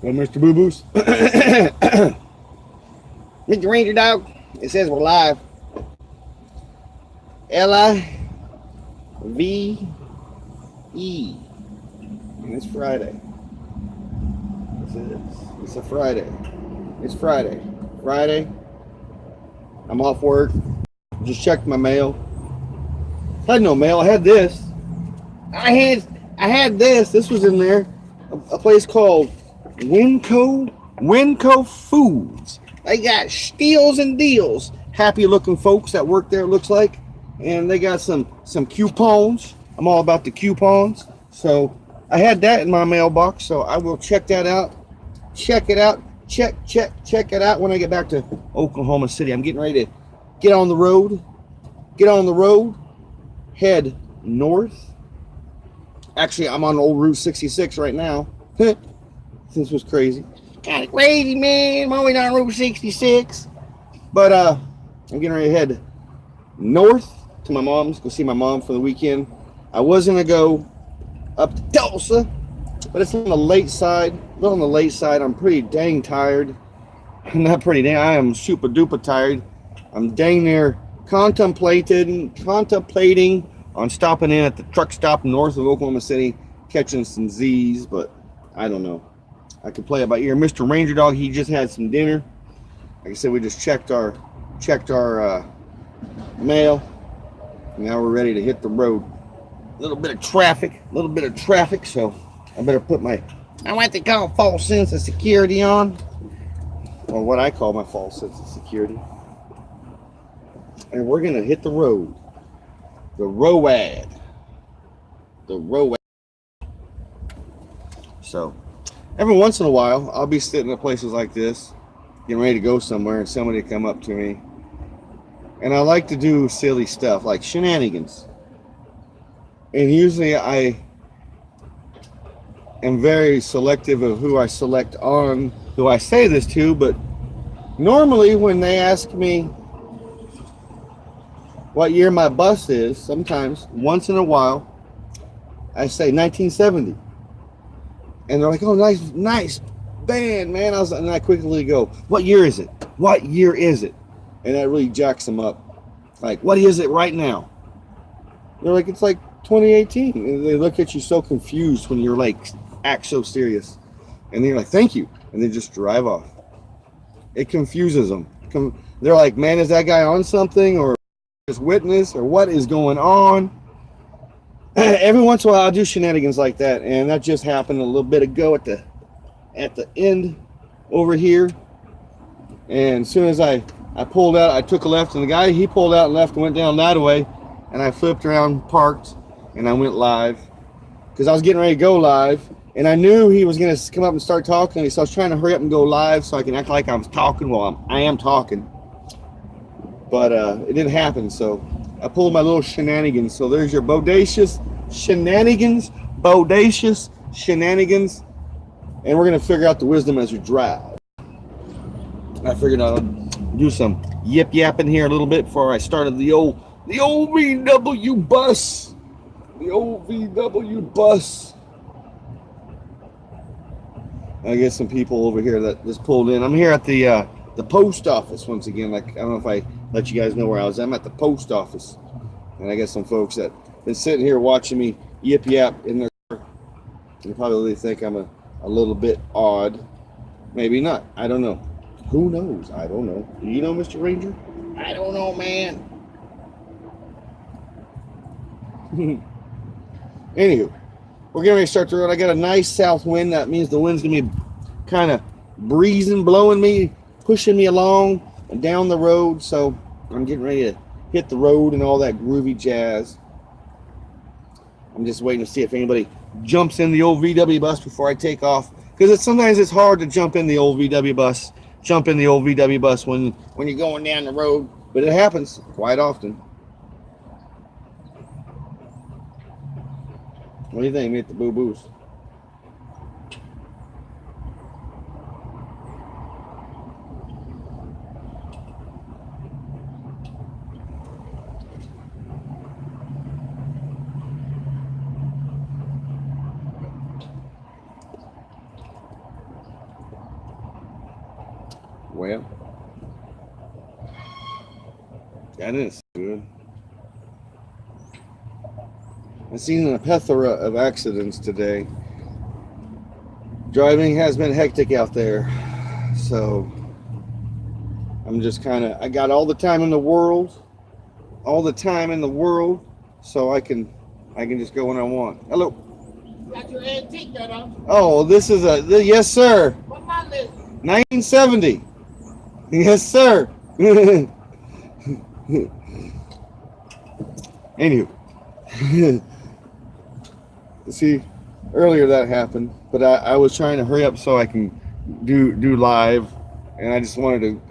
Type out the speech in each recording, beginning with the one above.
Well, Mr. Boo Boos. Mr. Ranger Dog. It says we're live. Live. And it's Friday. Yes, it is. It's a Friday. It's Friday. Friday. I'm off work. Just checked my mail. I had no mail. I had this. I had this. This was in there. A place called Winco Foods. They got steals and deals. Happy looking folks that work there, it looks like. And they got some coupons. I'm all about the coupons. So I had that in my mailbox. So I will check that out. Check it out. Check it out when I get back to Oklahoma City. I'm getting ready to get on the road. Head north. Actually, I'm on old Route 66 right now. This was crazy. Kind of crazy, man. I'm always on Route 66. But I'm getting ready to head north to my mom's. Go see my mom for the weekend. I was going to go up to Tulsa, but it's on the late side. A little on the late side. I'm pretty dang tired. I'm not pretty dang. I am super duper tired. I'm dang near contemplating on stopping in at the truck stop north of Oklahoma City, catching some Z's, but I don't know. I could play it by ear. Mr. Ranger Dog, he just had some dinner. Like I said, we just checked our mail. Now we're ready to hit the road. A little bit of traffic, so I better put my, I want to call false sense of security on, or what I call my false sense of security. And we're gonna hit the road. The road. So, every once in a while, I'll be sitting at places like this, getting ready to go somewhere, and somebody come up to me. And I like to do silly stuff, like shenanigans. And usually I am very selective of who I select on, who I say this to, but normally when they ask me what year my bus is, sometimes, once in a while, I say 1970. And they're like, oh, nice band, man. And I quickly go, what year is it? And that really jacks them up. Like, what is it right now? They're like, it's like 2018. And they look at you so confused when you're like, act so serious. And then you're like, thank you. And they just drive off. It confuses them. They're like, man, is that guy on something? Or witness, or what is going on? Every once in a while I'll do shenanigans like that, and that just happened a little bit ago at the end over here. And as soon as I pulled out, I took a left, and the guy, he pulled out and left and went down that way, and I flipped around, parked, and I went live because I was getting ready to go live, and I knew he was going to come up and start talking, so I was trying to hurry up and go live so I can act like I was talking while I am talking. But it didn't happen, so I pulled my little shenanigans. So there's your bodacious shenanigans, and we're gonna figure out the wisdom as we drive. I figured I'd do some yip yapping here a little bit before I started the old VW bus. I get some people over here that just pulled in. I'm here at the post office once again. Like, I don't know if I let you guys know where I was. I'm at the post office, and I got some folks that been sitting here watching me yip yap in their car. They probably think I'm a little bit odd. Maybe not. I don't know. Who knows? I don't know. Do you know, Mr. Ranger? I don't know, man. Anywho, we're getting ready to start the road. I got a nice south wind. That means the wind's gonna be kind of breezing, blowing me, pushing me along and down the road. So I'm getting ready to hit the road and all that groovy jazz. I'm just waiting to see if anybody jumps in the old VW bus before I take off, because sometimes it's hard to jump in the old VW bus when you're going down the road, but it happens quite often. What do you think? Hit the boo boos. Well, that is good. I've seen a plethora of accidents today. Driving has been hectic out there, so I'm just I got all the time in the world, so I can just go when I want. Hello. Got your antique that on. Oh, this is yes, sir. What model is it? 1970. Yes, sir. Anywho, see, earlier that happened, but I was trying to hurry up so I can do live, and I just wanted to.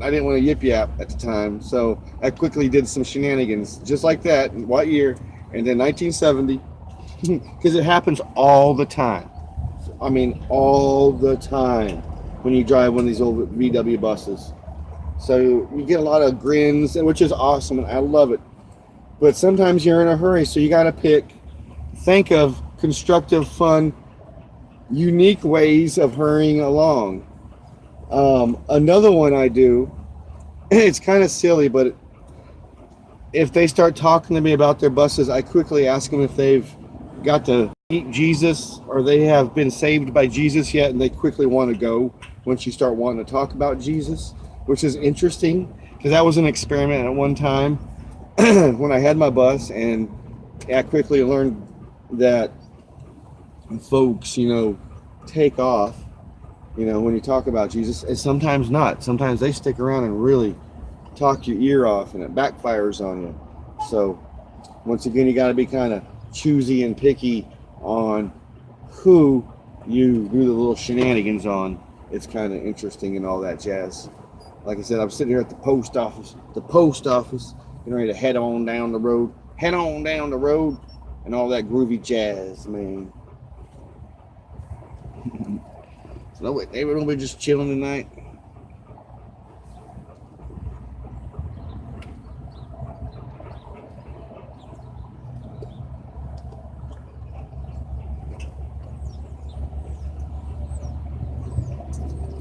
I didn't want to yip yap at the time, so I quickly did some shenanigans just like that. What year? And then 1970, because it happens all the time. I mean, all the time when you drive one of these old VW buses. So you get a lot of grins, which is awesome, and I love it. But sometimes you're in a hurry, so you got to think of constructive, fun, unique ways of hurrying along. Another one I do, it's kind of silly, but if they start talking to me about their buses, I quickly ask them if they've got to meet Jesus or they have been saved by Jesus yet, and they quickly want to go once you start wanting to talk about Jesus, which is interesting because that was an experiment at one time when I had my bus, and I quickly learned that folks, take off, when you talk about Jesus, and sometimes not. Sometimes they stick around and really talk your ear off, and it backfires on you. So once again, you got to be kind of choosy and picky on who you do the little shenanigans on. It's kind of interesting and all that jazz. Like I said, I'm sitting here at the post office, getting ready to head on down the road, and all that groovy jazz, man. So wait, they were gonna be just chilling tonight.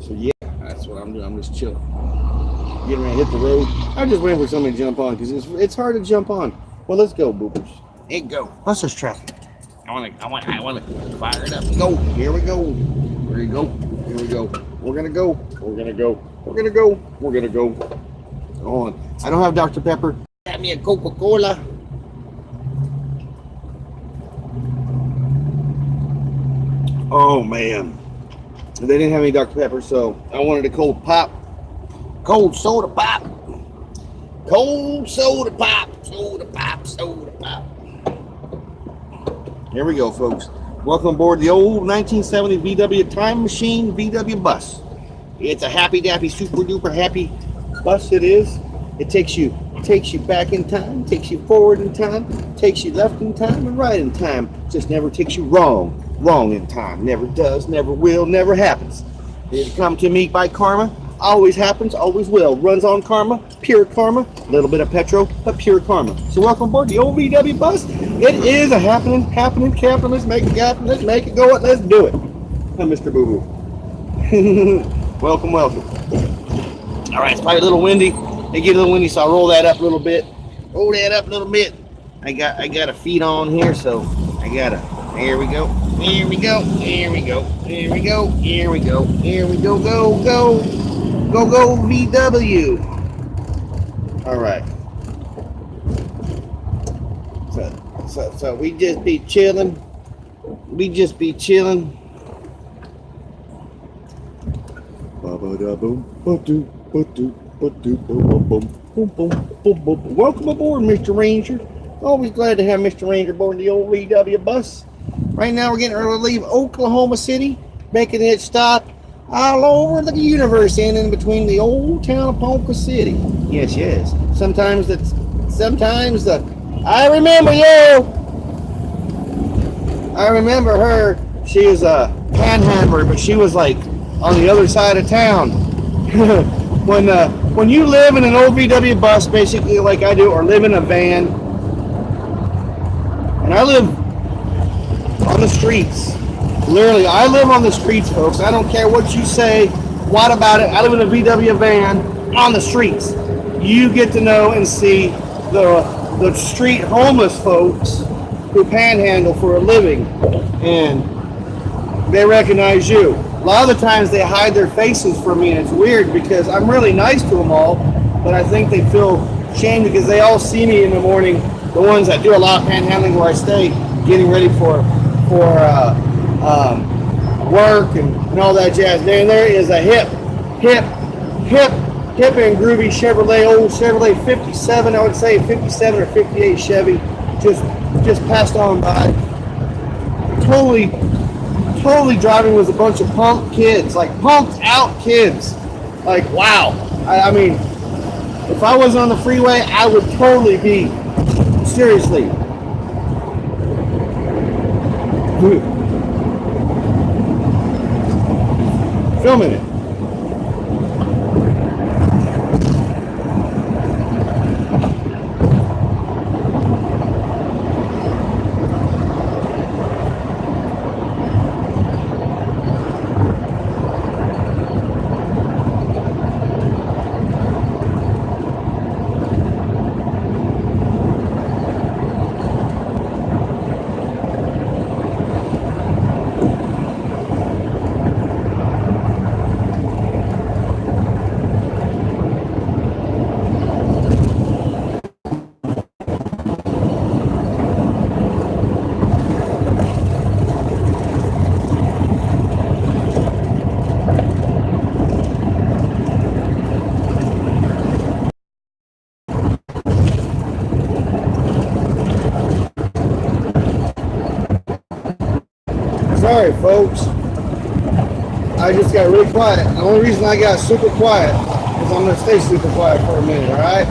So yeah, that's what I'm doing. I'm just chilling, getting ready to hit the road. I'm just waiting for somebody to jump on because it's hard to jump on. Well, let's go, boopers. Hey, go. Plus there's traffic. I want to fire it up. Go. Here we go. Here we go. Here we go. We're gonna go. We're gonna go. We're gonna go. We're gonna go. Hold on. I don't have Dr. Pepper. Have me a Coca-Cola. Oh man. They didn't have any Dr. Pepper, so I wanted a cold pop. Cold soda pop. Cold soda pop. Soda pop. Soda pop. Here we go, folks. Welcome aboard the old 1970 VW Time Machine VW bus. It's a happy dappy, super duper happy bus. It is. It takes you back in time, takes you forward in time, takes you left in time and right in time. Just never takes you wrong in time. Never does, never will, never happens. Did it come to me by karma? Always happens, always will. Runs on karma, pure karma. A little bit of petrol, but pure karma. So welcome aboard the old VW bus. It is a happening, captain. Let's make it happen. Let's make it go. Let's do it. I'm Mr. Boo Boo. Welcome. All right, it's probably a little windy. It get a little windy, so I'll roll that up a little bit. I got a feet on here, so I gotta. Here we go. Here we go. Go VW. All right. So we just be chilling. Welcome aboard, Mr. Ranger. Always glad to have Mr. Ranger aboard the old VW bus. Right now we're getting ready to leave Oklahoma City, making it stop all over the universe and in between the old town of Ponca City. Yes. Sometimes I remember you. I remember her. She was a panhandler, but she was like on the other side of town. When you live in an old VW bus, basically like I do, or live in a van, and I live on the streets. Literally, I live on the streets, folks. I don't care what you say. What about it? I live in a VW van on the streets. You get to know and see the street homeless folks who panhandle for a living, and they recognize you. A lot of the times they hide their faces from me, and it's weird because I'm really nice to them all, but I think they feel shame because they all see me in the morning, the ones that do a lot of panhandling where I stay, getting ready for work and all that jazz. Man, there is a hip and groovy Chevrolet, old Chevrolet 57, I would say 57 or 58 Chevy, just passed on by. Totally driving with a bunch of pumped kids, like pumped out kids. Like, wow. I mean, if I was on the freeway, I would totally be, seriously. Filming it. Sorry, folks. I just got really quiet. The only reason I got super quiet is I'm going to stay super quiet for a minute, alright?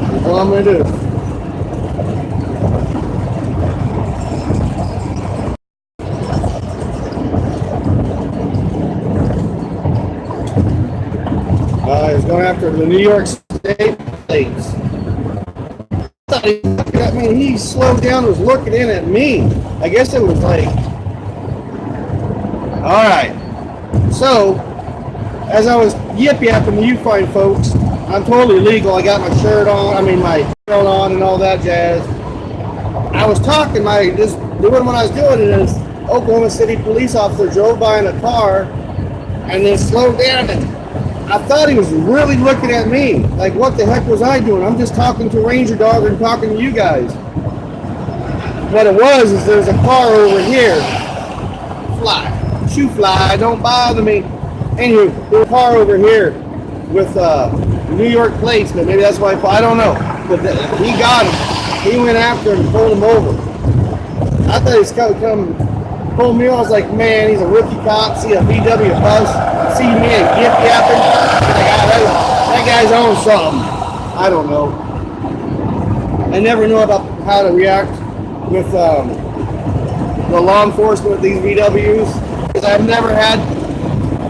That's all I'm going to do. He's going after the New York State plates. I mean, he slowed down and was looking in at me. I guess it was like, all right. So, as I was yip-yapping to you fine folks, I'm totally legal. I got my shirt on, my shirt on and all that jazz. I was talking, doing what I was doing, and this Oklahoma City police officer drove by in a car and then slowed down, and I thought he was really looking at me. Like, what the heck was I doing? I'm just talking to Ranger Dog and talking to you guys. What it was is there's a car over here. Shoo fly, don't bother me. Anywho, there's a car over here with New York plates, but maybe that's why I don't know. But he got him. He went after him and pulled him over. I thought he was going to come pull me over. I was like, man, he's a rookie cop. See a VW bus. See me and yip-yapping. That guy's on something. I don't know. I never know about how to react with the law enforcement with these VWs, because I've never had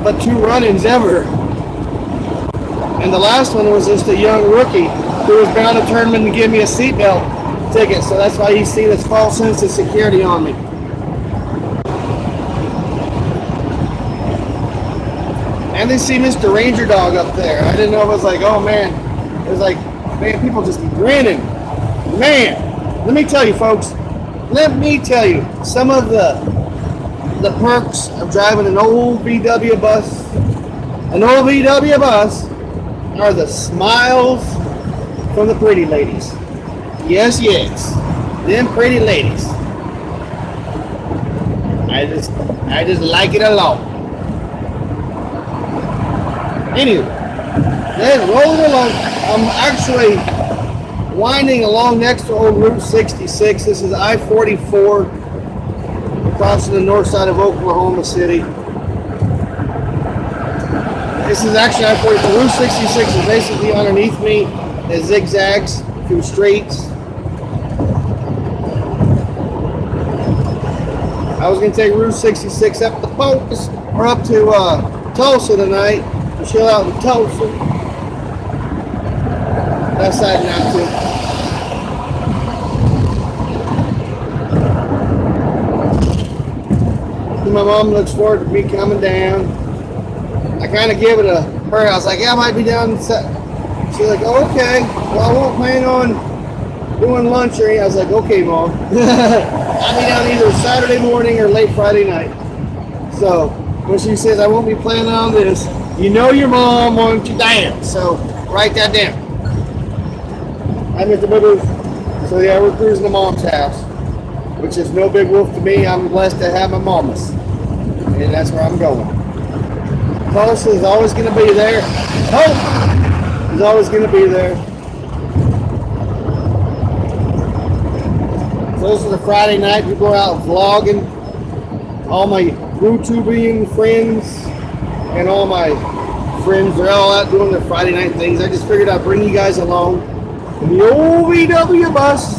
but 2 run-ins ever. And the last one was just a young rookie who was bound to turn him and give me a seatbelt ticket. So that's why you see this false sense of security on me. And they see Mr. Ranger Dog up there. I didn't know. It was like, oh man. It was like, man, people just be grinning. Man, let me tell you, folks. Let me tell you some of the perks of driving an old VW bus. An old VW bus are the smiles from the pretty ladies. Yes, yes. Them pretty ladies. I just like it a lot. Anyway, then rolling along. I'm actually winding along next to old Route 66. This is I-44 crossing the north side of Oklahoma City. This is actually I-44. Route 66 is basically underneath me. It zigzags through streets. I was going to take Route 66 up to Focus or up to Tulsa tonight. Chill out in Tulsa. That side now too. My mom looks forward to me coming down. I kind of give it a her. I was like, yeah, I might be down. She's like, oh, okay. Well, I won't plan on doing lunch or anything. I was like, okay, Mom. I'll be down either Saturday morning or late Friday night. So when she says I won't be planning on this, you know your mom wants you down. So write that down. Hi, Mr. Boo-Boo. So yeah, we're cruising to Mom's house, which is no big whoop to me. I'm blessed to have my mamas, and that's where I'm going. Tulsa is always going to be there. Hope is always going to be there. So this is a Friday night. We go out vlogging. All my YouTubing friends and all my friends, they're all out doing their Friday night things. I just figured I'd bring you guys along in the old VW bus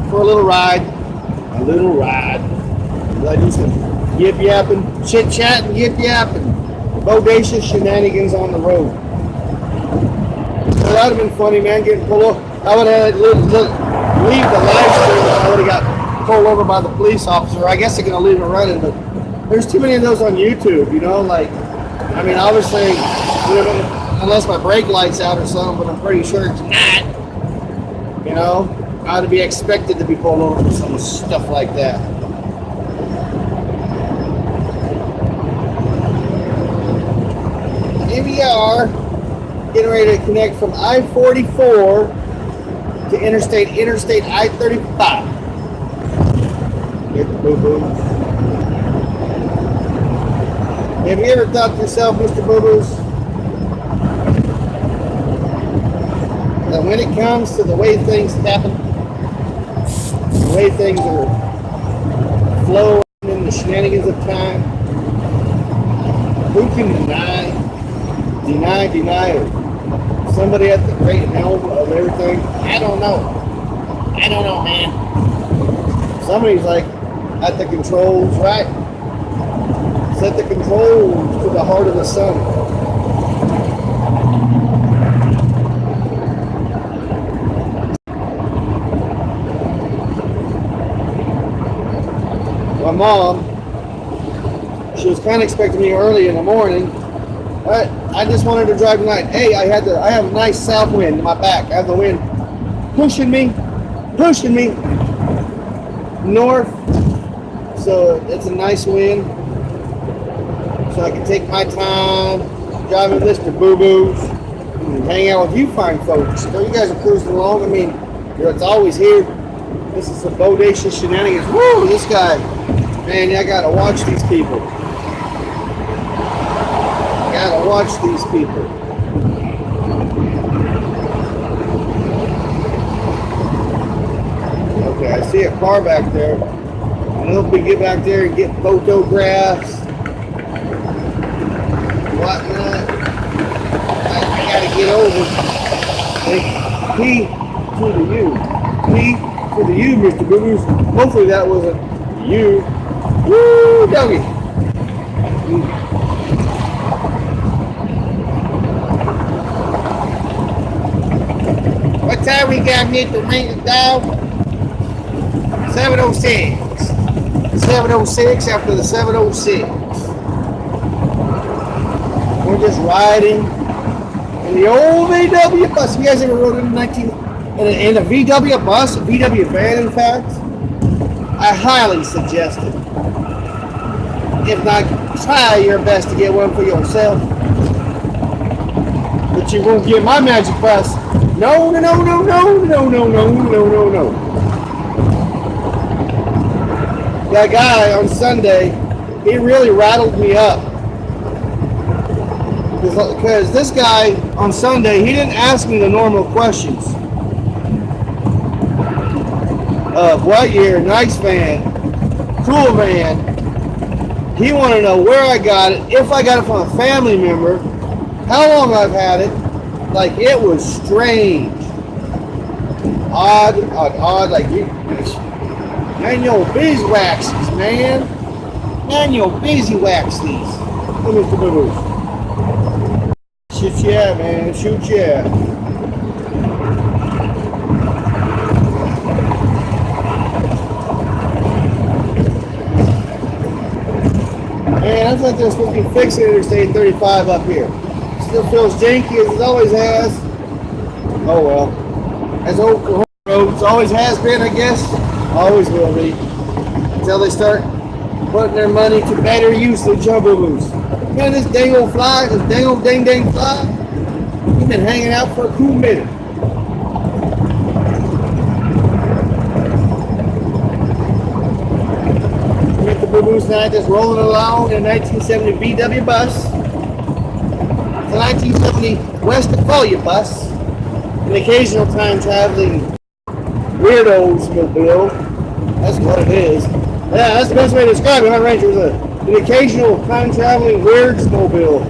for a little ride. A little ride. I do some yip-yapping, chit-chatting, yip-yapping. Bodacious shenanigans on the road. So that would have been funny, man, getting pulled over. I would have had to leave the live stream if I would have got pulled over by the police officer. I guess they're going to leave it running, but there's too many of those on YouTube, you know? Like, I mean, obviously, unless my brake light's out or something, but I'm pretty sure it's not. You know? I would be expected to be pulled over for some stuff like that. Here we are, getting ready to connect from I-44 to Interstate I-35. Get the boo-boo. Have you ever thought to yourself, Mr. Boo-Boos, that when it comes to the way things happen, the way things are flowing in the shenanigans of time, who can deny somebody at the great helm of everything? I don't know, man. Somebody's like at the controls, right? Set the controls to the heart of the sun. My mom, she was kind of expecting me early in the morning. I just wanted to drive tonight. Hey, I have a nice south wind in my back. I have the wind pushing me north. So it's a nice wind. So I can take my time driving Mr. Boo-Boos and hang out with you fine folks. So you guys are cruising along. I mean, it's always here. This is some bodacious shenanigans. Woo, this guy. Man, I gotta watch these people. Watch these people. Okay, I see a car back there. I hope we get back there and get photographs. Whatnot. I gotta get over. P to the U. P to the U, Mr. Boo-Boos. Hopefully that wasn't you. Woo, doggy. What time we got here to ring it down? 7:06. 7:06 after the 7:06. We're just riding in the old VW bus. You guys ever rode in a VW bus, a VW van, in fact? I highly suggest it. If not, try your best to get one for yourself. But you won't get my magic bus. No. That guy on Sunday, he really rattled me up. Because this guy on Sunday, he didn't ask me the normal questions of what year, nice van, cool van. He wanted to know where I got it, if I got it from a family member, how long I've had it. Like, it was strange. Odd, like you, man, your beeswaxes, man. Man, your beeswax these. Mr. Boo-Boo. Shoot yeah, man, shoot yeah. Sounds like they're supposed to be fixing Interstate 35 up here. Still feels janky as it always has. Oh well. As Oklahoma roads always has been, I guess. Always will be. Until they start putting their money to better usage of boo-boos. Man, this dang old fly, this dang old dang fly, he's been hanging out for a cool minute. With the boo-boos tonight, just rolling along in a 1970 VW bus. It's a 1970 Westphalia bus. An occasional time traveling weirdos mobile. That's what it is. Yeah, that's the best way to describe it, huh, Ranger? An occasional time traveling weirds mobile.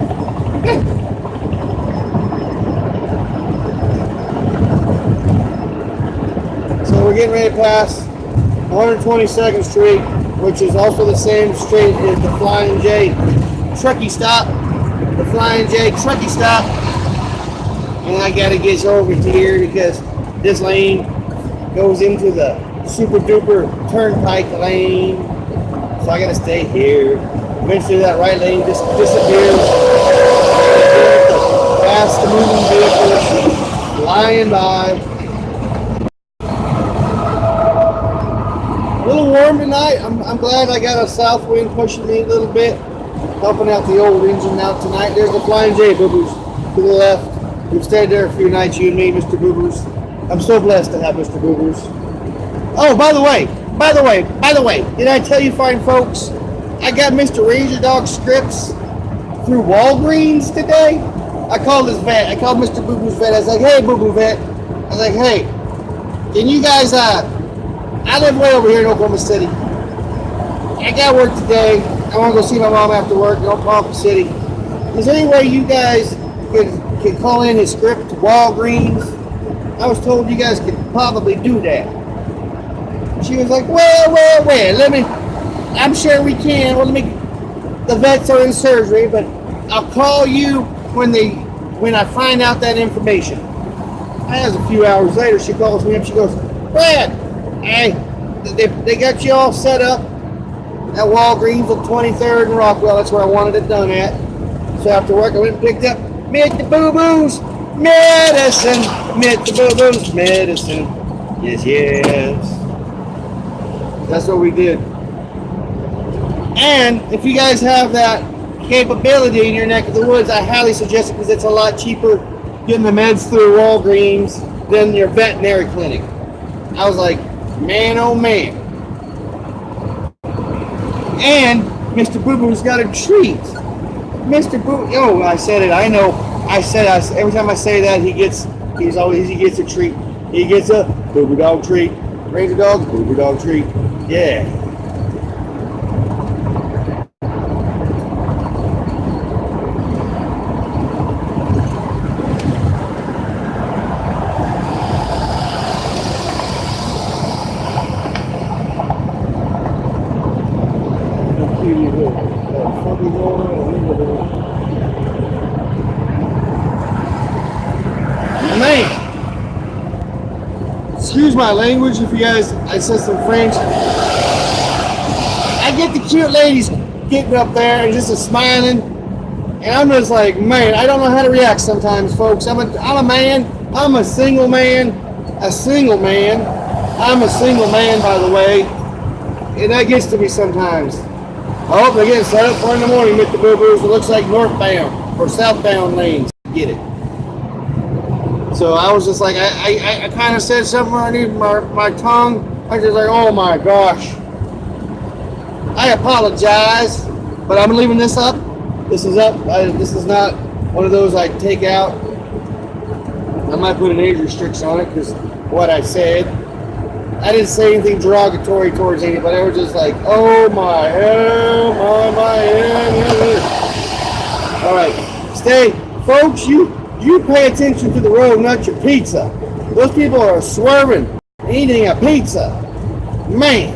So we're getting ready to pass 122nd Street, which is also the same street as the Flying J Truckee stop. The Flying J Truckee stop. And I gotta get over here because this lane goes into the super duper turnpike lane. So I gotta stay here. Eventually that right lane just disappears. Fast moving vehicles flying by. A little warm tonight. I'm glad I got a south wind pushing me a little bit, helping out the old engine out tonight. There's the Flying J boo-boos to the left. We've stayed there a few nights, you and me, Mr. Boo-boos. I'm so blessed to have Mr. Boo-boos. Oh, by the way, did I tell you fine folks, I got Mr. Ranger Dog scripts through Walgreens today. I called his vet. I called Mr. Boo-boos vet. I was like, hey, Boo-boo vet. I was like, hey, can you guys, I live way over here in Oklahoma City. I got work today. I want to go see my mom after work in Oklahoma City. Is there any way you guys can call in his script to Walgreens? I was told you guys could probably do that. She was like, well, I'm sure we can. Well, the vets are in surgery, but I'll call you when I find out that information. As a few hours later, she calls me up. She goes, Brad, hey, they got you all set up at Walgreens on 23rd and Rockwell. That's where I wanted it done at. So after work, I went and picked up Mr. Boo-boos medicine. Mr. Boo-boos medicine. Yes. That's what we did. And if you guys have that capability in your neck of the woods, I highly suggest it because it's a lot cheaper getting the meds through Walgreens than your veterinary clinic. I was like, man, oh man. And Mr. Boo-Boo's got a treat. Mr. Boo, oh, I said it. I know. Every time I say that, he gets a treat. He gets a Boo-Boo dog treat. Ranger dog, Boo-Boo dog treat. Yeah. Man, excuse my language if you guys, I said some French. I get the cute ladies getting up there and just smiling, and I'm just like, man, I don't know how to react sometimes, folks. I'm a man. I'm a single man. I'm a single man, by the way, and that gets to me sometimes. I hope they're getting set up for in the morning with the Boo-Boos. It looks like northbound or southbound lanes. Get it. So I was just like, I kind of said something underneath my tongue. I was just like, oh my gosh. I apologize, but I'm leaving this up. This is up. This is not one of those I take out. I might put an age restriction on it because what I said. I didn't say anything derogatory towards anybody. I was just like, oh my hell, All right, stay, folks. You pay attention to the road, not your pizza. Those people are swerving, eating a pizza. Man,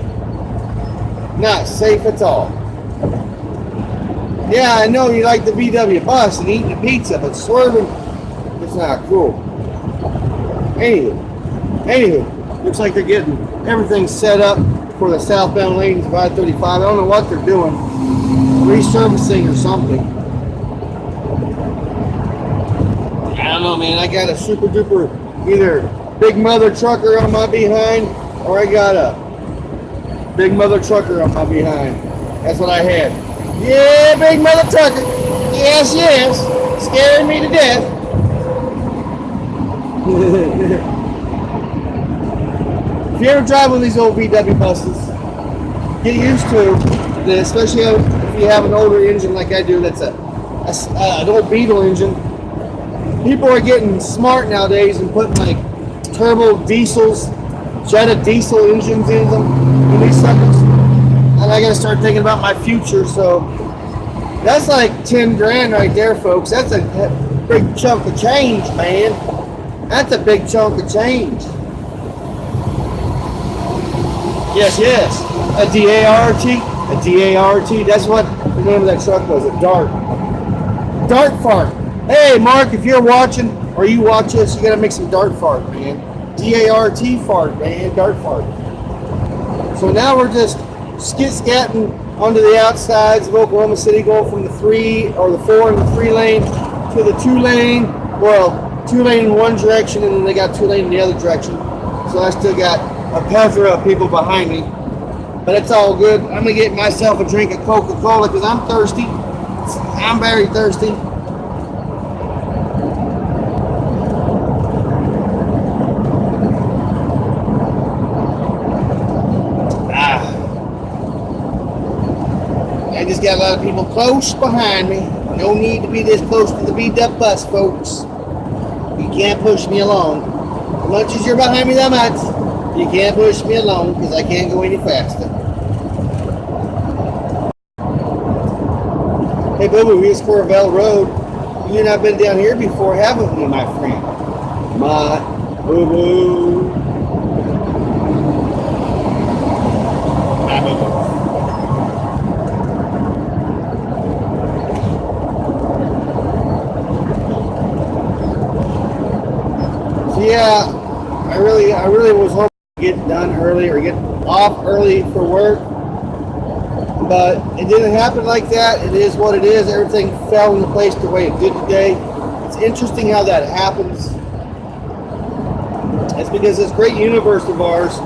not safe at all. Yeah, I know you like the VW bus and eating a pizza, but swerving, it's not cool. Anywho, looks like they're getting everything set up for the southbound lanes of I-35. I don't know what they're doing. resurfacing or something. I don't know, man. I got a super duper either big mother trucker on my behind, or I got a big mother trucker on my behind. That's what I had. Yeah, big mother trucker. Yes, yes. Scaring me to death. If you ever drive one of these old VW buses, get used to this, especially if you have an older engine like I do that's an old Beetle engine. People are getting smart nowadays and putting like turbo diesels, Jetta diesel engines in them, in these suckers. And I gotta start thinking about my future, so that's like 10 grand right there, folks. That's a big chunk of change, man. That's a big chunk of change. Yes, yes. A D-A-R-T. A D-A-R-T. That's what the name of that truck was. A Dart. Dart fart. Hey, Mark, if you're watching or you watch this, you gotta make some dart fart, man. D-A-R-T fart, man. Dart fart. So now we're just skit-scatting onto the outsides of Oklahoma City, going from the 4 and the 3 lane to the 2 lane. Well, 2 lane in one direction, and then they got 2 lane in the other direction. So I still got a plethora of people behind me, but it's all good. I'm gonna get myself a drink of Coca-Cola because I'm thirsty. I'm very thirsty. I just got a lot of people close behind me. No need to be this close to the beat-up bus, folks. You can't push me along. As much as you're behind me that much, you can't push me along because I can't go any faster. Hey, Boo-Boo, here's Corvell Road. You and I've been down here before, haven't we, my friend? My Boo-Boo. My Boo-Boo. Yeah, I really was hoping to get done early or get off early for work, but it didn't happen like that. It is what it is. Everything fell into place the way it did today. It's interesting how that happens. It's because this great universe of ours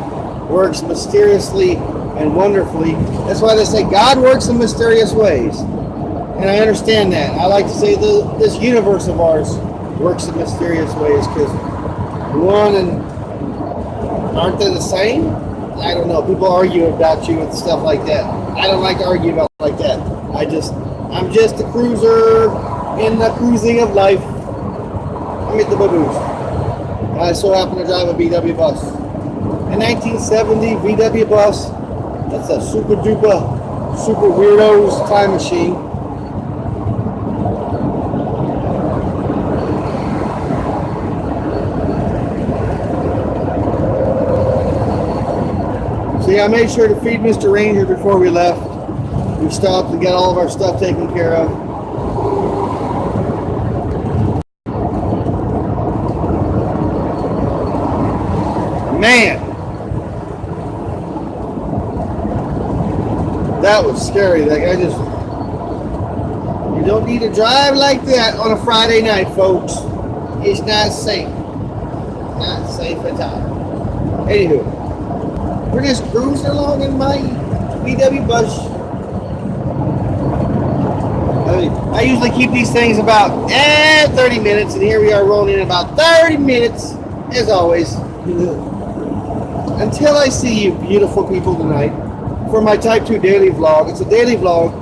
works mysteriously and wonderfully. That's why they say God works in mysterious ways, and I understand that. I like to say this universe of ours works in mysterious ways because one and aren't they the same? I don't know. People argue about you and stuff like that. I don't like to argue about like that. I'm just a cruiser in the cruising of life. I'm at the Boo-Boos. I so happen to drive a VW bus. A 1970 VW bus. That's a super duper, super weirdos time machine. See, I made sure to feed Mr. Ranger before we left. We stopped and got all of our stuff taken care of. Man! That was scary. Like, you don't need to drive like that on a Friday night, folks. It's not safe. Not safe at all. Anywho. We're just cruising along in my VW bus. I usually keep these things about 30 minutes, and here we are rolling in about 30 minutes, as always. Until I see you beautiful people tonight for my Type 2 daily vlog. It's a daily vlog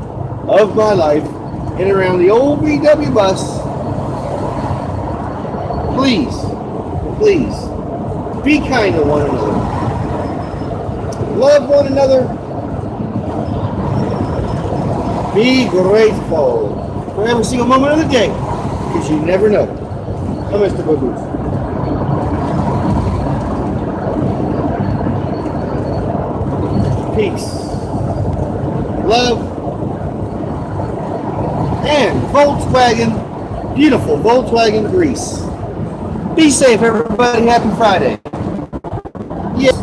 of my life in and around the old VW bus. Please, please, be kind to one another. Love one another. Be grateful for every single moment of the day, because you never know. I'm Mr. Boo-Boos. Peace, love, and Volkswagen, beautiful Volkswagen Grease. Be safe, everybody. Happy Friday. Yes.